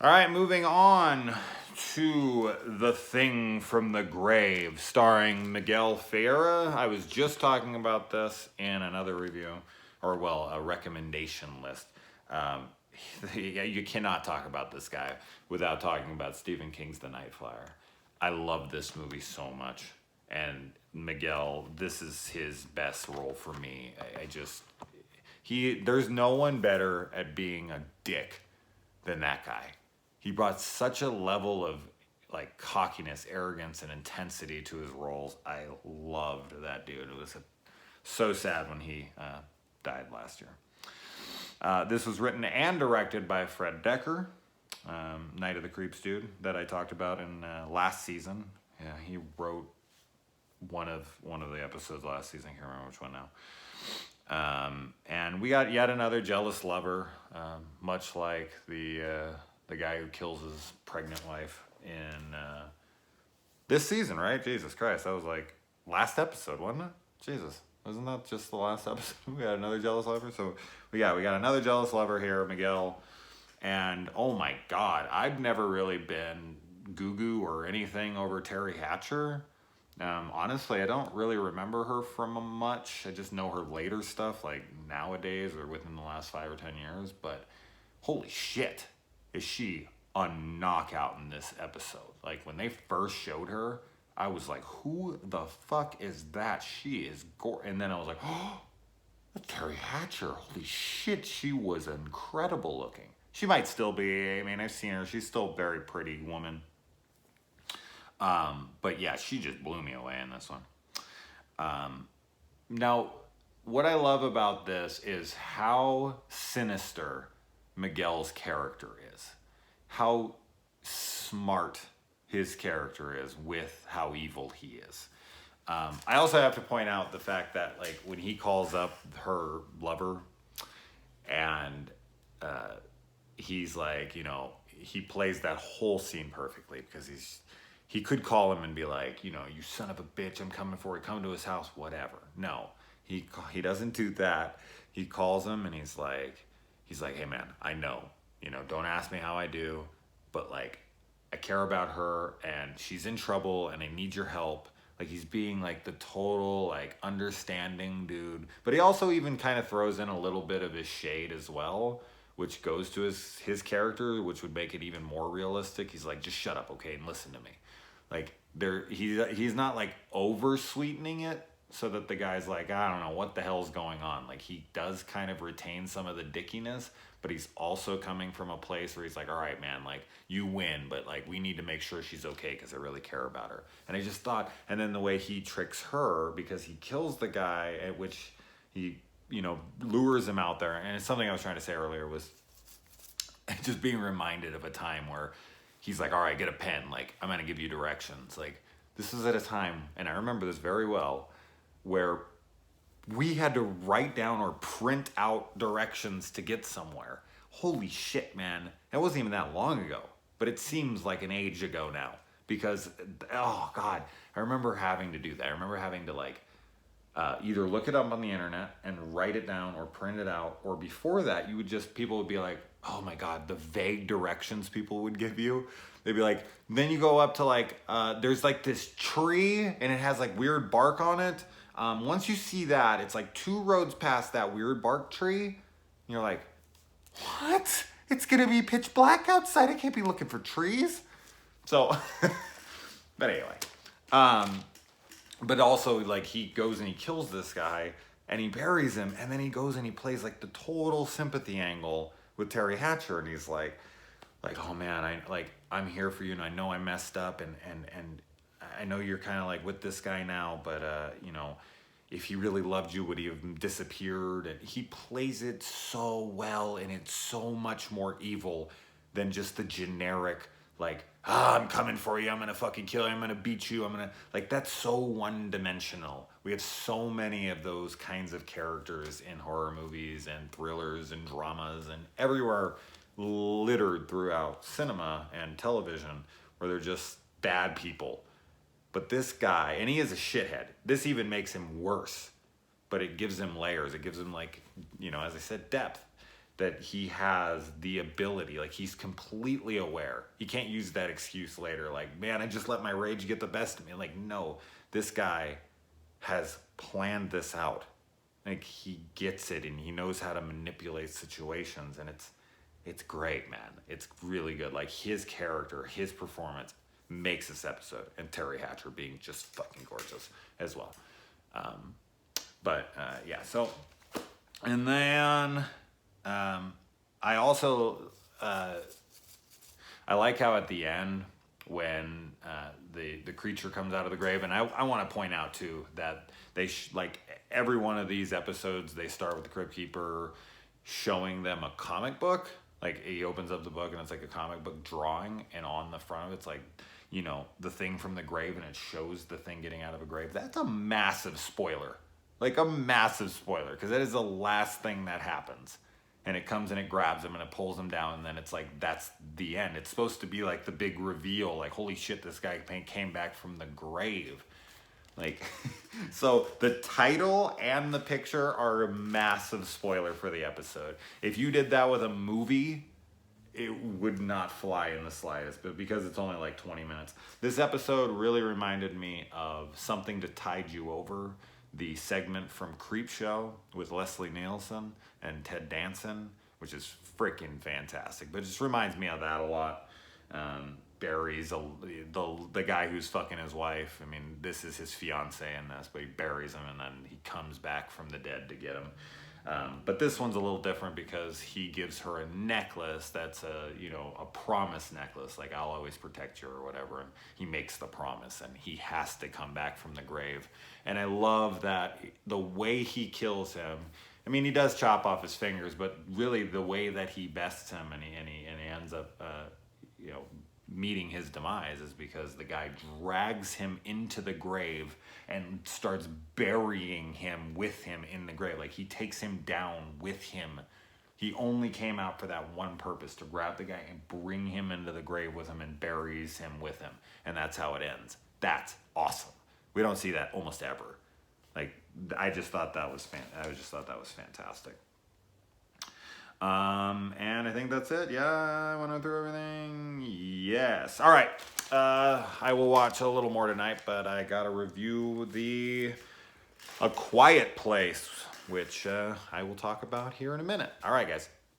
All right, moving on to The Thing from the Grave, starring Miguel Ferreira. I was just talking about this in another review, or well, a recommendation list. Um, you cannot talk about this guy without talking about Stephen King's The Night Flyer. I love this movie so much, and Miguel, this is his best role for me. I just there's no one better at being a dick than that guy. He brought such a level of like cockiness, arrogance, and intensity to his roles. I loved that dude. It was so sad when he died last year. This was written and directed by Fred Decker, Night of the Creeps dude that I talked about in last season. Yeah, he wrote one of the episodes last season. I can't remember which one now. And we got yet another jealous lover, much like the guy who kills his pregnant wife in this season, right? Jesus Christ, that was like last episode, wasn't it? Jesus, wasn't that just the last episode? We got another jealous lover. So we got another jealous lover here, Miguel. And oh my God, I've never really been goo or anything over Terry Hatcher. Honestly, I don't really remember her from much. I just know her later stuff, like nowadays or within the last 5 or 10 years. But holy shit, is she a knockout in this episode? Like when they first showed her, I was like, who the fuck is that? She is And then I was like, oh, Terry Hatcher. Holy shit, she was incredible looking. She might still be. I mean, I've seen her. She's still a very pretty woman. But yeah, she just blew me away in this one. Now, what I love about this is how sinister Miguel's character is. How smart his character is with how evil he is. I also have to point out the fact that like when he calls up her lover and he's like, he plays that whole scene perfectly because he could call him and be like, you son of a bitch, I'm coming for you, come to his house, whatever. No, he doesn't do that. He calls him and he's like, hey man, I know, don't ask me how I do, but like, I care about her and she's in trouble and I need your help. Like he's being like the total like understanding dude, but he also even kind of throws in a little bit of his shade as well, which goes to his character, which would make it even more realistic. He's like, just shut up, okay, and listen to me. Like he's not like over sweetening it so that the guy's like, I don't know what the hell's going on. Like he does kind of retain some of the dickiness, but he's also coming from a place where he's like, all right, man, like you win, but like we need to make sure she's okay because I really care about her. And I just thought, and then the way he tricks her because he kills the guy at which he, lures him out there. And it's something I was trying to say earlier was just being reminded of a time where he's like, all right, get a pen. Like, I'm going to give you directions. Like, this was at a time, and I remember this very well, where we had to write down or print out directions to get somewhere. Holy shit, man. It wasn't even that long ago, but it seems like an age ago now because, oh God, I remember having to do that. I remember having to like, either look it up on the internet and write it down or print it out, or before that people would be like, oh my God, the vague directions people would give you. They'd be like, then you go up to like, there's like this tree and it has like weird bark on it. Once you see that, it's like 2 roads past that weird bark tree. And you're like, what? It's gonna be pitch black outside. I can't be looking for trees. So, but anyway, but also like he goes and he kills this guy and he buries him, and then he goes and he plays like the total sympathy angle with Terry Hatcher, and he's like, oh man, I'm here for you, and I know I messed up, and I know you're kind of like with this guy now, but if he really loved you, would he have disappeared? And he plays it so well, and it's so much more evil than just the generic like, I'm coming for you, I'm gonna fucking kill you, I'm gonna beat you, like, that's so one-dimensional. We have so many of those kinds of characters in horror movies and thrillers and dramas and everywhere, littered throughout cinema and television, where they're just bad people. But this guy, and he is a shithead, this even makes him worse, but it gives him layers. It gives him, like, as I said, depth. that he has the ability, like he's completely aware. He can't use that excuse later, like, man, I just let my rage get the best of me. Like, no, this guy has planned this out. Like, he gets it and he knows how to manipulate situations, and it's great, man. It's really good. Like, his character, his performance makes this episode, and Terry Hatcher being just fucking gorgeous as well. Yeah, so, and then I also I like how at the end when the creature comes out of the grave, and I want to point out too that they like every one of these episodes, they start with the Crypt Keeper showing them a comic book. Like, he opens up the book and it's like a comic book drawing, and on the front of it's like, you know, the thing from the grave, and it shows the thing getting out of a grave. That's a massive spoiler. Like, a massive spoiler, because that is the last thing that happens. And it comes and it grabs him and it pulls him down, and then it's like, that's the end. It's supposed to be like the big reveal, like, holy shit, this guy came back from the grave. Like, so the title and the picture are a massive spoiler for the episode. If you did that with a movie, it would not fly in the slightest, but because it's only like 20 minutes. This episode really reminded me of Something to Tide You Over, the segment from Creep Show with Leslie Nielsen and Ted Danson, which is freaking fantastic. But it just reminds me of that a lot. Buries the guy who's fucking his wife. I mean, this is his fiance in this, but he buries him and then he comes back from the dead to get him. But this one's a little different because he gives her a necklace that's a promise necklace, like, I'll always protect you or whatever. And he makes the promise, and he has to come back from the grave. And I love that the way he kills him. I mean, he does chop off his fingers, but really the way that he bests him and he ends up meeting his demise is because the guy drags him into the grave and starts burying him with him in the grave. Like, he takes him down with him. He only came out for that one purpose, to grab the guy and bring him into the grave with him and buries him with him. And that's how it ends. That's awesome. We don't see that almost ever. Like, I just thought that was fantastic. And I think that's it. Yeah, I went through everything. Yes. All right. I will watch a little more tonight, but I got to review A Quiet Place, which I will talk about here in a minute. All right, guys.